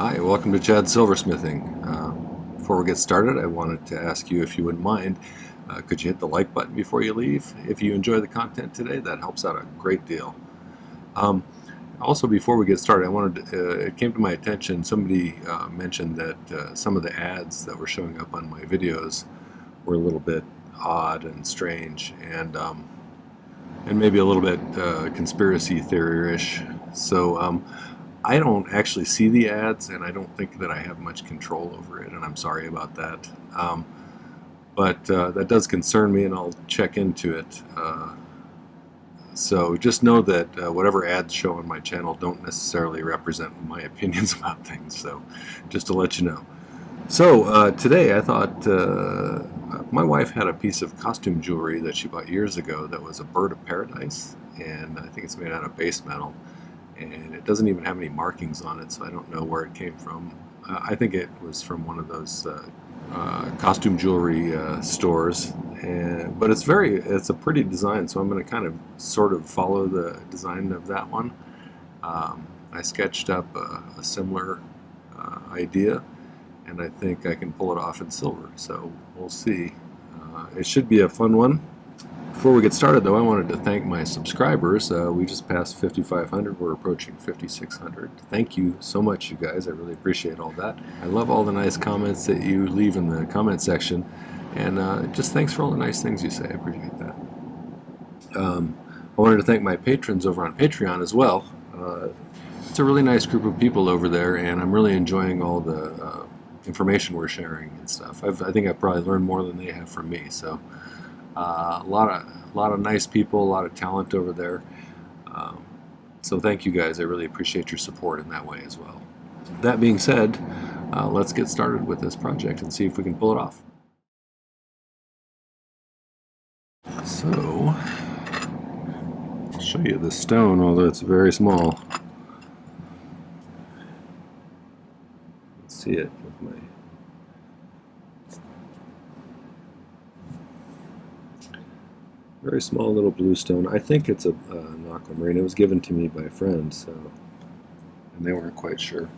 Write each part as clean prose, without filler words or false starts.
Hi, welcome to Chad's Silversmithing. Before we get started, I wanted to ask you if you wouldn't mind, could you hit the like button before you leave? If you enjoy the content today, that helps out a great deal. Also, before we get started, it came to my attention, somebody mentioned that some of the ads that were showing up on my videos were a little bit odd and strange, and maybe a little bit conspiracy theory-ish. So I don't actually see the ads, and I don't think that I have much control over it, and I'm sorry about that. But that does concern me, and I'll check into it. So just know that whatever ads show on my channel don't necessarily represent my opinions about things, so just to let you know. So today I thought my wife had a piece of costume jewelry that she bought years ago that was a bird of paradise, and I think it's made out of base metal. And it doesn't even have any markings on it, so I don't know where it came from. I think it was from one of those costume jewelry stores, but it's a pretty design, so I'm going to kind of sort of follow the design of that one. I sketched up a similar idea, and I think I can pull it off in silver, so we'll see. It should be a fun one. Before we get started, though, I wanted to thank my subscribers. We just passed 5,500. We're approaching 5,600. Thank you so much, you guys. I really appreciate all that. I love all the nice comments that you leave in the comment section, and just thanks for all the nice things you say. I appreciate that. I wanted to thank my patrons over on Patreon as well. It's a really nice group of people over there, and I'm really enjoying all the information we're sharing and stuff. I think I've probably learned more than they have from me, so a lot of nice people, a lot of talent over there. So thank you guys. I really appreciate your support in that way as well. That being said, let's get started with this project and see if we can pull it off. So I'll show you the stone, although it's very small. Let's see it with my very small little blue stone. I think it's an Aquamarine. It was given to me by a friend, and they weren't quite sure.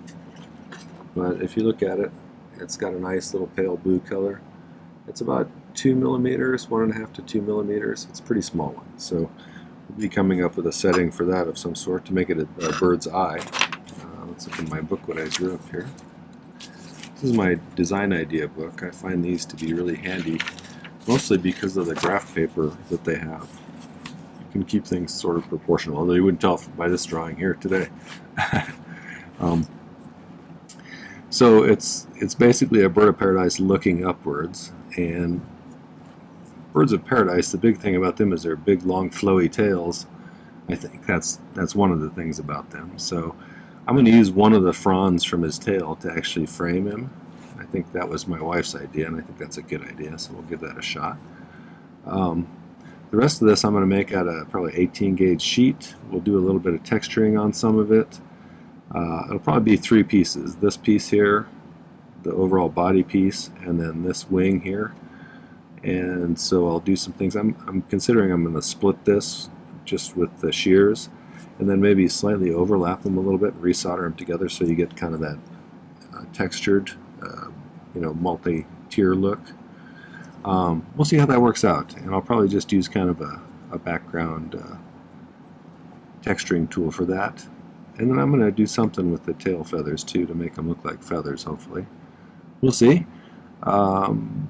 But if you look at it, it's got a nice little pale blue color. It's about 2 millimeters, 1.5 to 2 millimeters. It's a pretty small one. So we'll be coming up with a setting for that of some sort to make it a bird's eye. Let's look in my book what I drew up here. This is my design idea book. I find these to be really handy, mostly because of the graph paper that they have. You can keep things sort of proportional, although you wouldn't tell by this drawing here today. So it's basically a bird of paradise looking upwards, and birds of paradise, the big thing about them is their big, long, flowy tails. I think that's one of the things about them. So I'm going to use one of the fronds from his tail to actually frame him. I think that was my wife's idea, and I think that's a good idea, so we'll give that a shot. The rest of this I'm going to make out of probably 18 gauge sheet. We'll do a little bit of texturing on some of it. It'll probably be 3 pieces. This piece here, the overall body piece, and then this wing here. And so I'll do some things. I'm considering I'm going to split this just with the shears, and then maybe slightly overlap them a little bit and resolder them together so you get kind of that textured, multi-tier look. We'll see how that works out, and I'll probably just use kind of a background texturing tool for that. And then I'm going to do something with the tail feathers too to make them look like feathers, hopefully. We'll see. And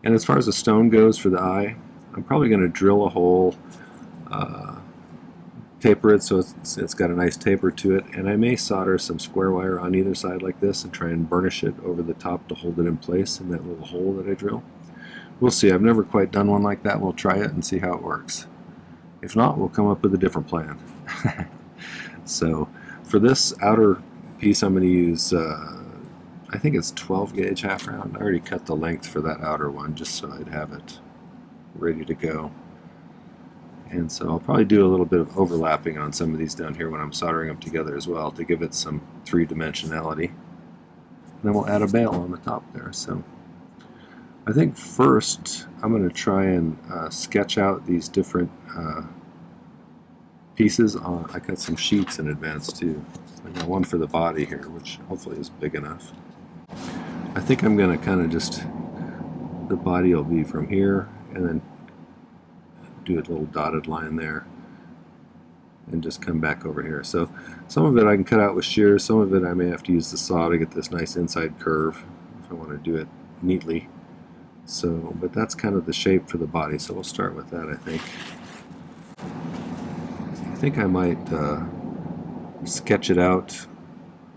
as far as the stone goes for the eye, I'm probably going to drill a hole, taper it so it's got a nice taper to it, and I may solder some square wire on either side like this and try and burnish it over the top to hold it in place in that little hole that I drill. We'll see. I've never quite done one like that. We'll try it and see how it works. If not, we'll come up with a different plan. So for this outer piece, I'm going to use I think it's 12 gauge half round. I already cut the length for that outer one just so I'd have it ready to go. And so I'll probably do a little bit of overlapping on some of these down here when I'm soldering them together as well to give it some three-dimensionality. And then we'll add a bail on the top there. So I think first I'm going to try and sketch out these different pieces. I cut some sheets in advance too. I got one for the body here, which hopefully is big enough. I think I'm going to kind of just, the body will be from here and then do a little dotted line there and just come back over here. So some of it I can cut out with shears, some of it I may have to use the saw to get this nice inside curve if I want to do it neatly. So, but that's kind of the shape for the body, so we'll start with that, I think. I think I might sketch it out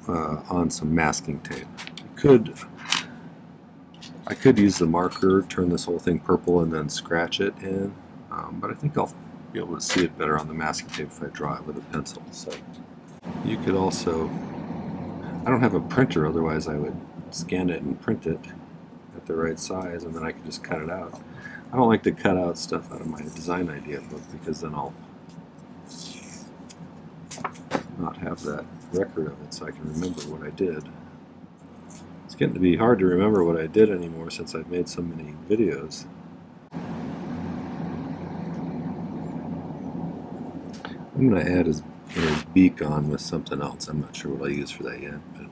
on some masking tape. I could use the marker, turn this whole thing purple, and then scratch it in, but I think I'll be able to see it better on the masking tape if I draw it with a pencil. So you could also, I don't have a printer, otherwise I would scan it and print it at the right size, and then I could just cut it out. I don't like to cut out stuff out of my design idea book because then I'll not have that record of it so I can remember what I did. It's getting to be hard to remember what I did anymore since I've made so many videos. I'm going to add his beak on with something else. I'm not sure what I'll use for that yet. But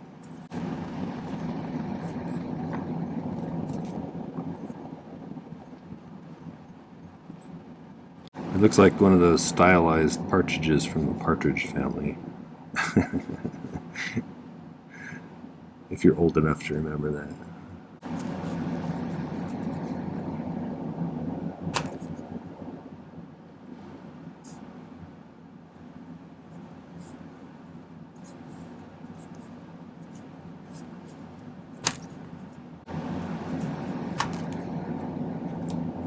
it looks like one of those stylized partridges from the partridge family. If you're old enough to remember that.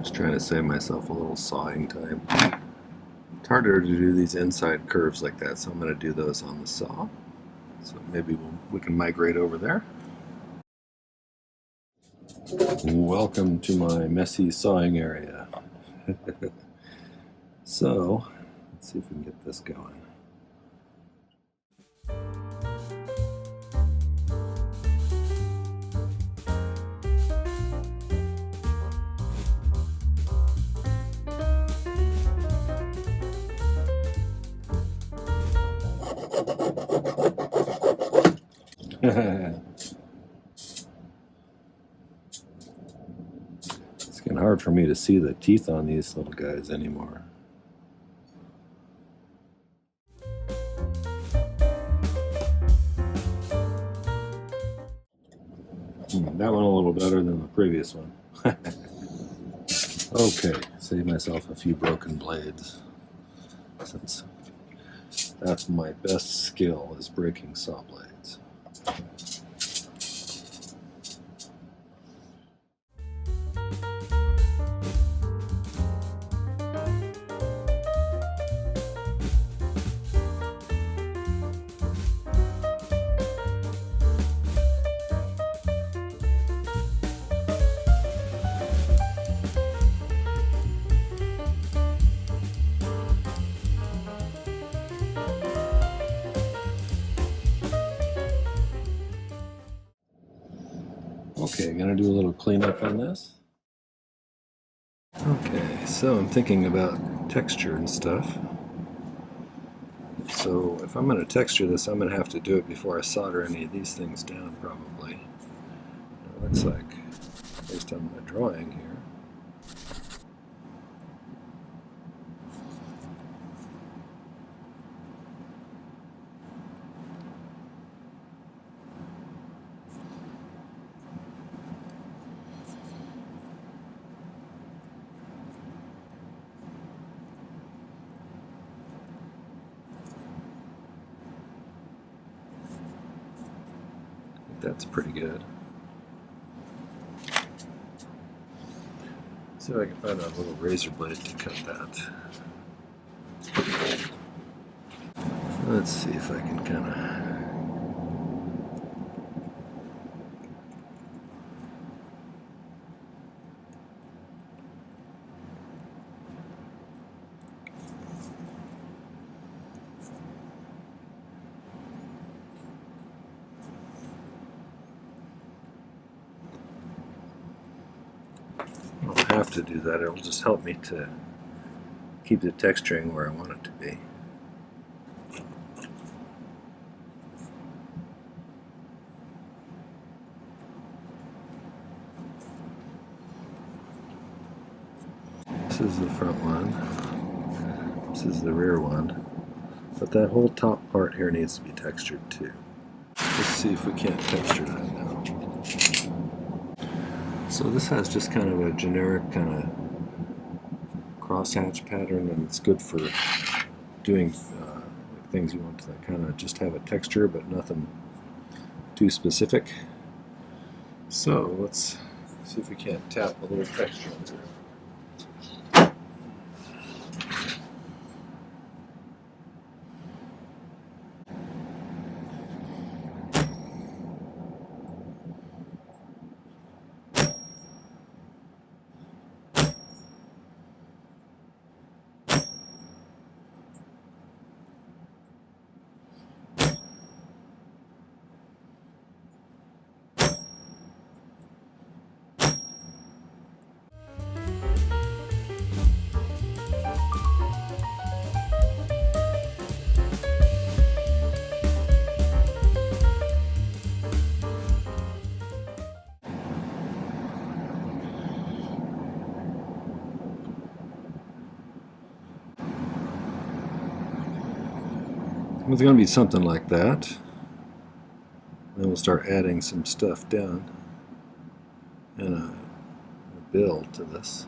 Just trying to save myself a little sawing time. It's harder to do these inside curves like that, so I'm going to do those on the saw. So maybe we can migrate over there. Welcome to my messy sawing area. So, let's see if we can get this going. It's getting hard for me to see the teeth on these little guys anymore. That one a little better than the previous one. Okay, save myself a few broken blades, since that's my best skill, is breaking saw blades. Okay, gonna do a little cleanup on this. Okay, so I'm thinking about texture and stuff. So if I'm gonna texture this, I'm gonna have to do it before I solder any of these things down, probably. It looks like, based on my drawing here, that's pretty good. See if I can find a little razor blade to cut that. Let's see if I can kind of... I have to do that. It'll just help me to keep the texturing where I want it to be. This is the front one. This is the rear one. But that whole top part here needs to be textured too. Let's see if we can't texture that now. So this has just kind of a generic kind of crosshatch pattern, and it's good for doing things you want to kind of just have a texture but nothing too specific. So let's see if we can't tap a little texture into it. It's going to be something like that. Then we'll start adding some stuff down and a build to this.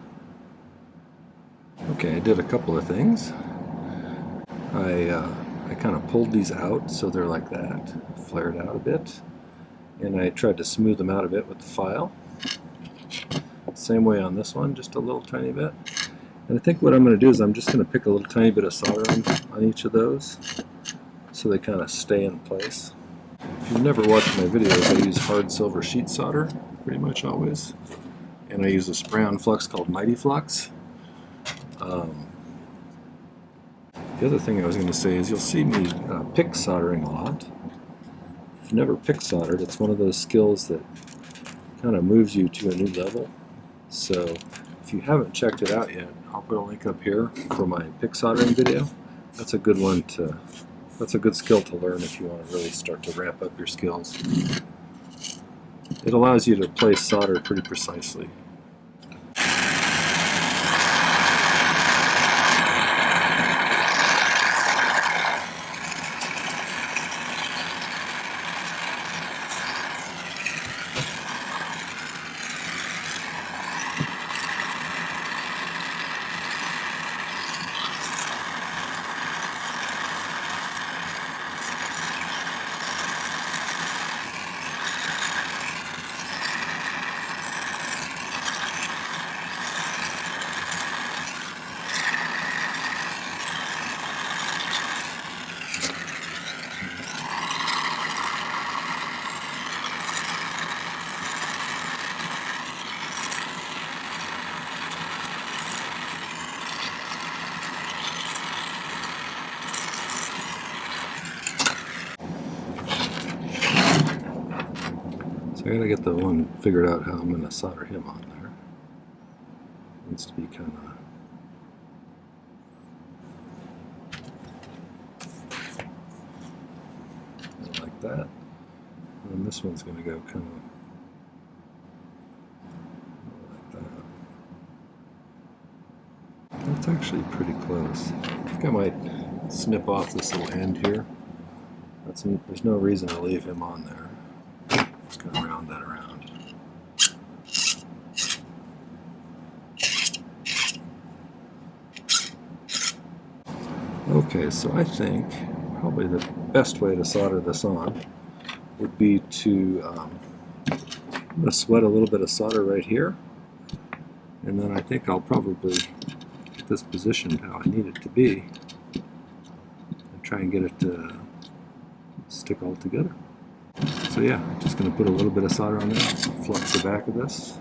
Okay, I did a couple of things. I kind of pulled these out so they're like that, flared out a bit, and I tried to smooth them out a bit with the file. Same way on this one, just a little tiny bit. And I think what I'm going to do is I'm just going to pick a little tiny bit of solder on each of those, so they kind of stay in place. If you've never watched my videos, I use hard silver sheet solder pretty much always, and I use a spray-on flux called My-T-Flux. The other thing I was going to say is you'll see me pick soldering a lot. If you've never pick soldered, it's one of those skills that kind of moves you to a new level. So if you haven't checked it out yet, I'll put a link up here for my pick soldering video. That's a good one to That's a good skill to learn if you want to really start to ramp up your skills. It allows you to place solder pretty precisely. So I gotta get the one figured out how I'm gonna solder him on there. Needs to be kind of like that. And then this one's gonna go kind of like that. That's actually pretty close. I think I might snip off this little end here. There's no reason to leave him on there. Just gonna round that around. Okay, so I think probably the best way to solder this on would be to I'm going to sweat a little bit of solder right here, and then I think I'll probably get this positioned how I need it to be and try and get it to stick all together. So yeah, just going to put a little bit of solder on there, flux the back of this.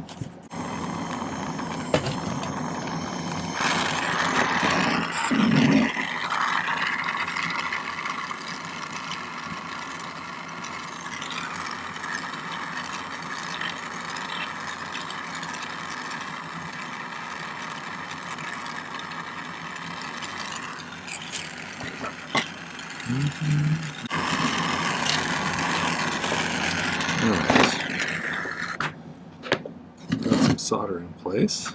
Alright, got some solder in place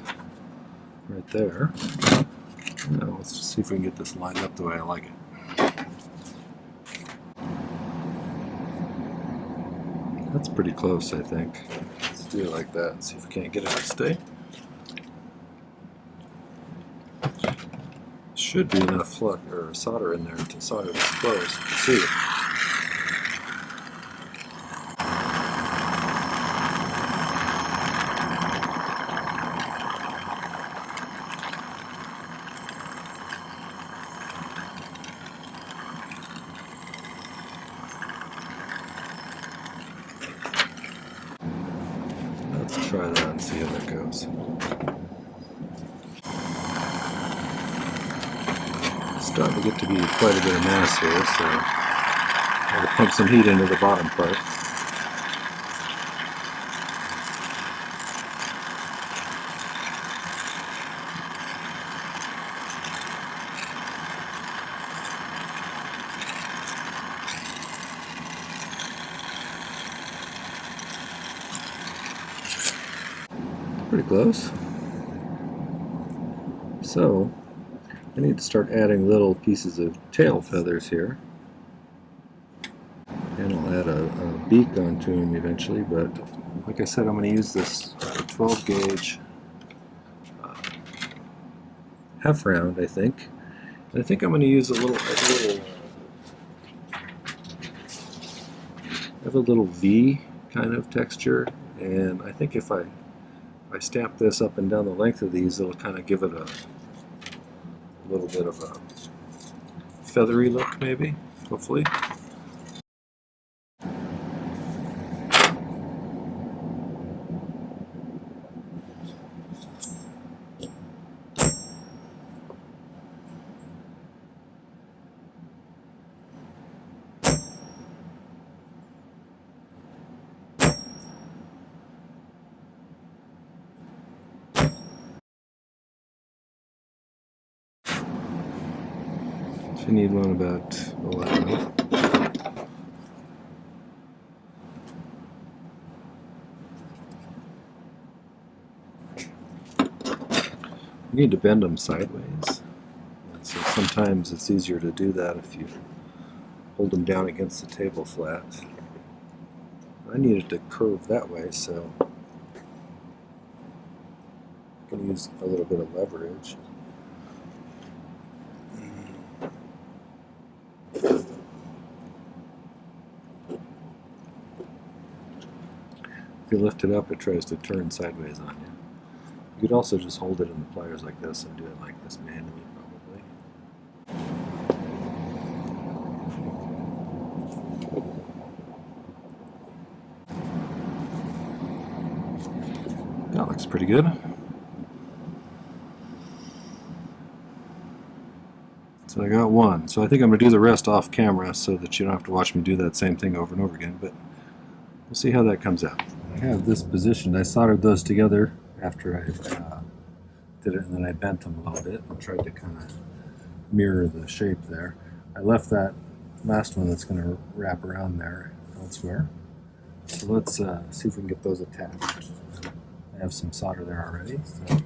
right right there. Now let's just see if we can get this lined up the way I like it. That's pretty close, I think. Let's do it like that and see if we can't get it to stay. Should be enough flux or solder in there to solder this close. Let's see. Let's try that and see how that goes. It's starting to get to be quite a bit of mass here, so I'll pump some heat into the bottom part. Pretty close. So I need to start adding little pieces of tail feathers here. And I'll add a beak onto him eventually, but like I said, I'm going to use this 12 gauge half round, I think. And I think I'm going to use I have a little V kind of texture, and I think if I stamp this up and down the length of these, it'll kind of give it a little bit of a feathery look, maybe, hopefully. You need one about 11. You need to bend them sideways. So sometimes it's easier to do that if you hold them down against the table flat. I need it to curve that way, so I can use a little bit of leverage. If you lift it up, it tries to turn sideways on you. You could also just hold it in the pliers like this and do it like this manually, probably. That looks pretty good. So I got one. So I think I'm going to do the rest off camera so that you don't have to watch me do that same thing over and over again, but we'll see how that comes out. I have this positioned. I soldered those together after I did it, and then I bent them a little bit and tried to kind of mirror the shape there. I left that last one that's going to wrap around there elsewhere. So let's see if we can get those attached. I have some solder there already. So.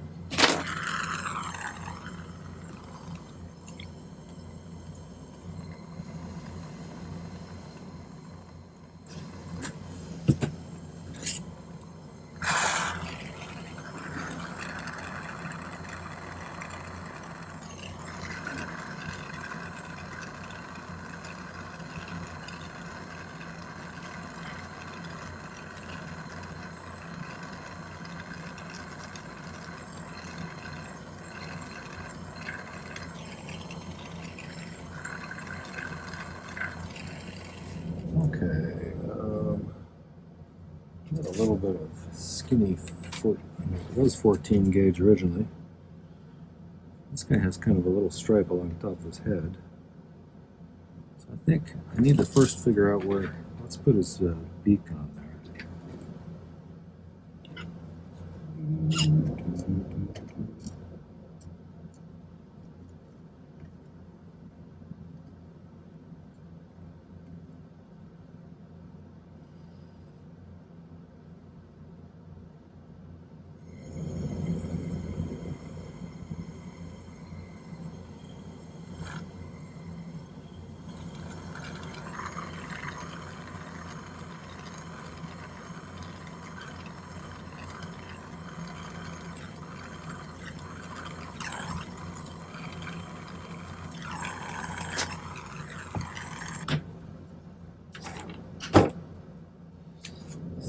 Okay, got a little bit of skinny foot. It was 14 gauge originally. This guy has kind of a little stripe along the top of his head. So I think I need to first figure out where, let's put his beak on there.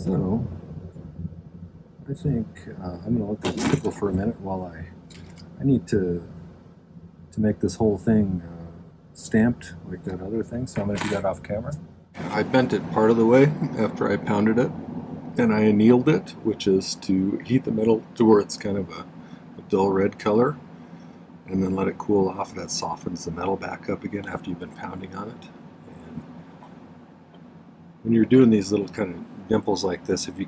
So I think I'm going to let this trickle for a minute while I need to make this whole thing stamped like that other thing, so I'm going to do that off camera. I bent it part of the way after I pounded it, and I annealed it, which is to heat the metal to where it's kind of a dull red color, and then let it cool off. That softens the metal back up again after you've been pounding on it. And when you're doing these little kind of dimples like this, if you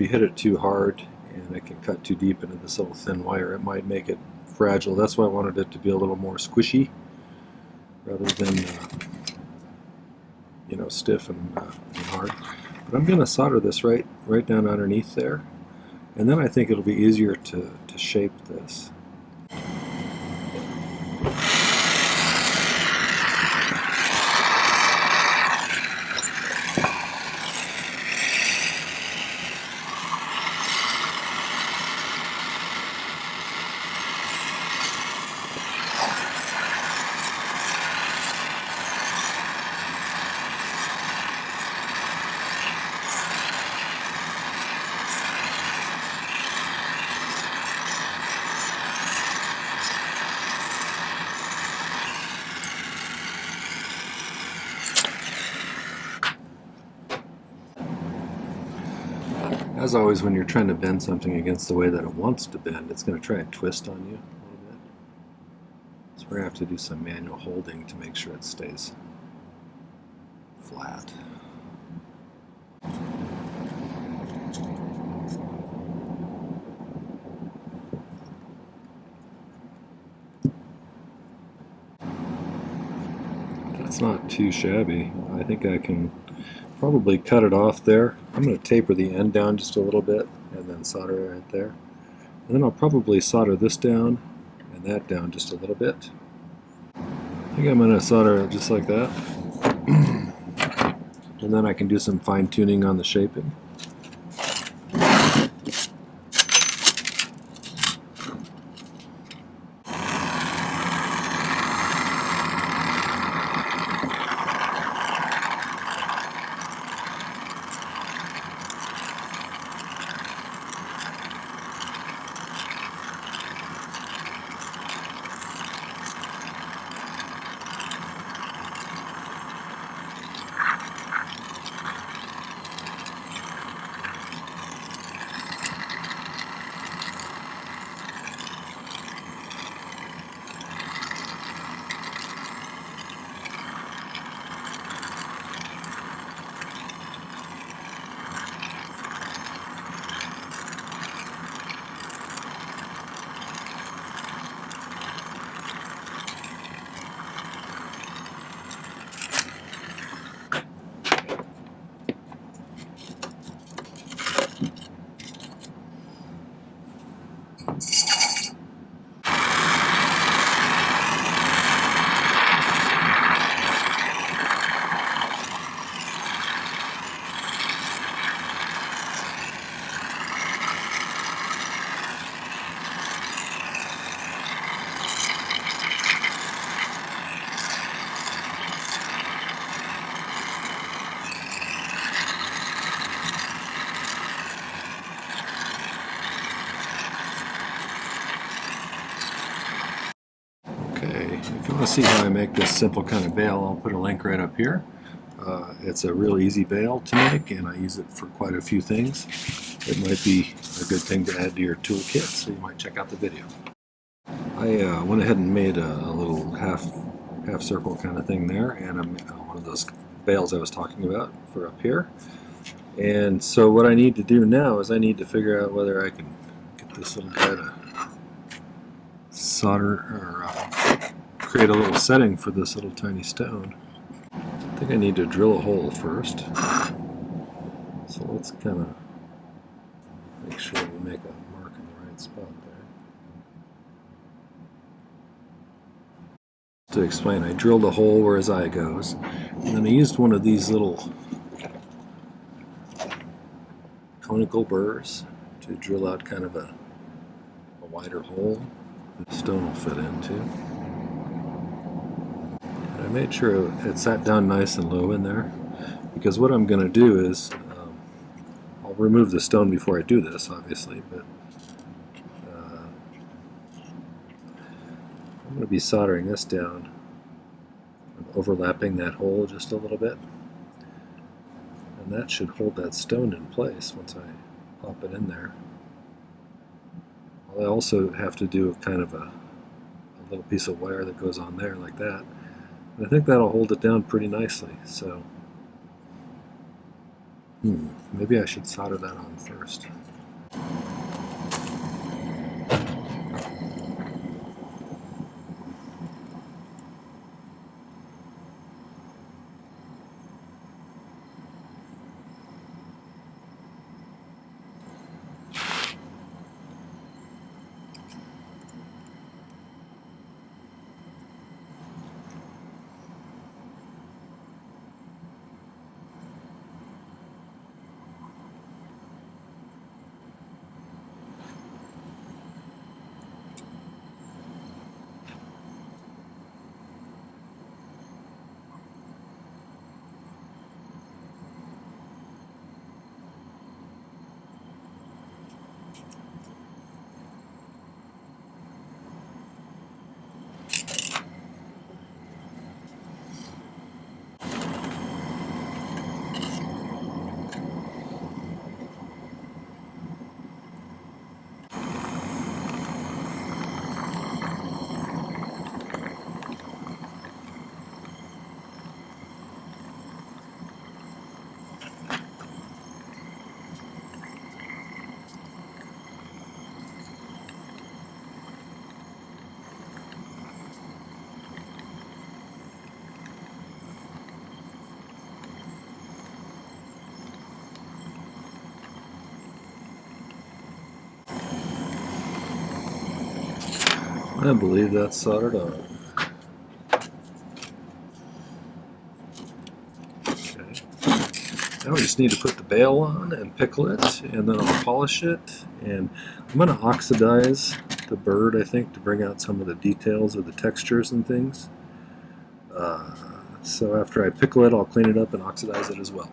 hit it too hard and it can cut too deep into this little thin wire, it might make it fragile. That's why I wanted it to be a little more squishy rather than you know, stiff and hard. But I'm going to solder this right down underneath there, and then I think it'll be easier to shape this. As always, when you're trying to bend something against the way that it wants to bend, it's going to try and twist on you a little bit. So we're going to have to do some manual holding to make sure it stays flat. That's not too shabby. I think I can probably cut it off there. I'm going to taper the end down just a little bit and then solder it right there. And then I'll probably solder this down and that down just a little bit. I think I'm going to solder it just like that. And then I can do some fine tuning on the shaping. If you want to see how I make this simple kind of bail, I'll put a link right up here. It's a real easy bail to make, and I use it for quite a few things. It might be a good thing to add to your toolkit, so you might check out the video. I went ahead and made a little half circle kind of thing there, and one of those bails I was talking about for up here. And so what I need to do now is I need to figure out whether I can get this little guy to solder or create a little setting for this little tiny stone. I think I need to drill a hole first. So let's kind of make sure we make a mark in the right spot there. To explain, I drilled a hole where his eye goes, and then I used one of these little conical burrs to drill out kind of a wider hole the stone will fit into. And I made sure it sat down nice and low in there, because what I'm going to do is I'll remove the stone before I do this, obviously, but I'm going to be soldering this down. I'm overlapping that hole just a little bit, and that should hold that stone in place once I pop it in there. I also have to do kind of a little piece of wire that goes on there like that. And I think that'll hold it down pretty nicely. So maybe I should solder that on first. I believe that's soldered on. Okay. Now we just need to put the bail on and pickle it, and then I'll polish it. And I'm going to oxidize the bird, I think, to bring out some of the details of the textures and things. So after I pickle it, I'll clean it up and oxidize it as well.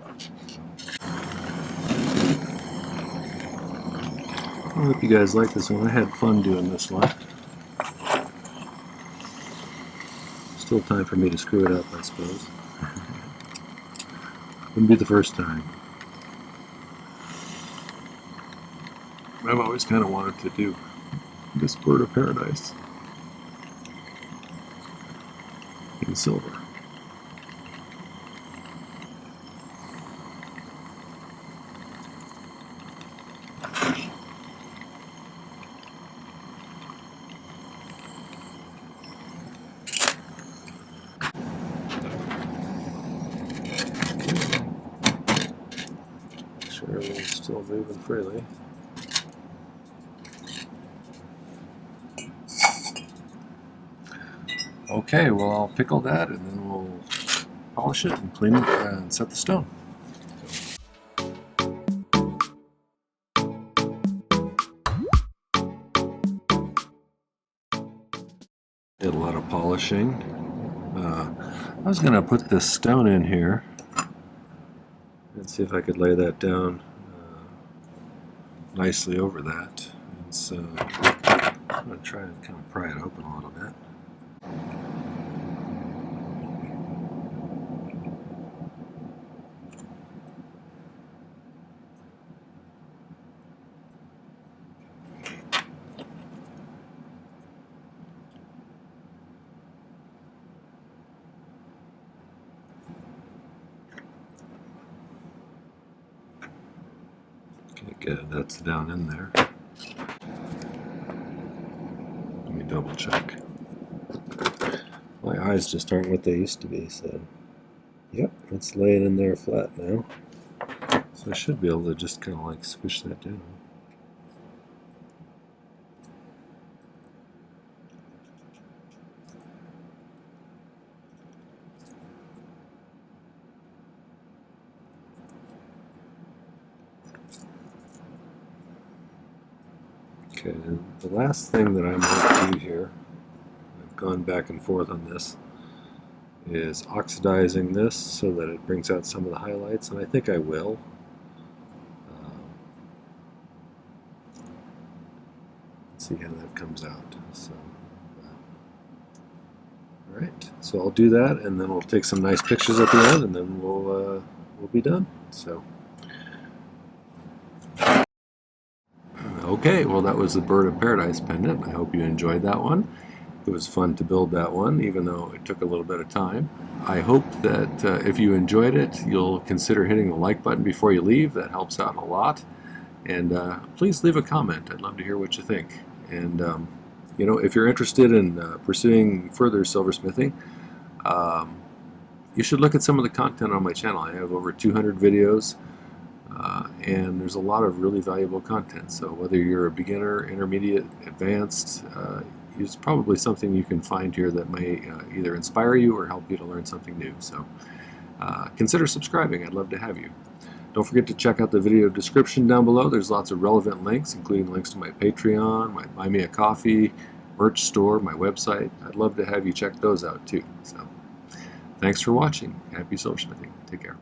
I hope you guys like this one. I had fun doing this one. Still time for me to screw it up, I suppose. Wouldn't be the first time. I've always kind of wanted to do this bird of paradise in silver. Sure, everything's still moving freely. Okay, well, I'll pickle that and then we'll polish it and clean it and set the stone. Did a lot of polishing. I was going to put this stone in here. Let's see if I could lay that down nicely over that. And so I'm going to try and kind of pry it open a little bit. Okay, good. That's down in there. Let me double check. My eyes just aren't what they used to be, so yep, it's laying in there flat now. So I should be able to just kind of like squish that down. Okay, and the last thing that I might do here, I've gone back and forth on this, is oxidizing this so that it brings out some of the highlights, and I think I will. see how that comes out. So, all right, so I'll do that, and then we'll take some nice pictures at the end, and then we'll be done. So, okay, well, that was the Bird of Paradise pendant. I hope you enjoyed that one. It was fun to build that one, even though it took a little bit of time. I hope that if you enjoyed it, you'll consider hitting the like button before you leave. That helps out a lot. And please leave a comment. I'd love to hear what you think. And you know, if you're interested in pursuing further silversmithing, you should look at some of the content on my channel. I have over 200 videos, and there's a lot of really valuable content. So whether you're a beginner, intermediate, advanced, it's probably something you can find here that may either inspire you or help you to learn something new. So consider subscribing. I'd love to have you. Don't forget to check out the video description down below. There's lots of relevant links, including links to my Patreon, my Buy Me a Coffee, merch store, my website. I'd love to have you check those out too. So thanks for watching. Happy silversmithing. Take care.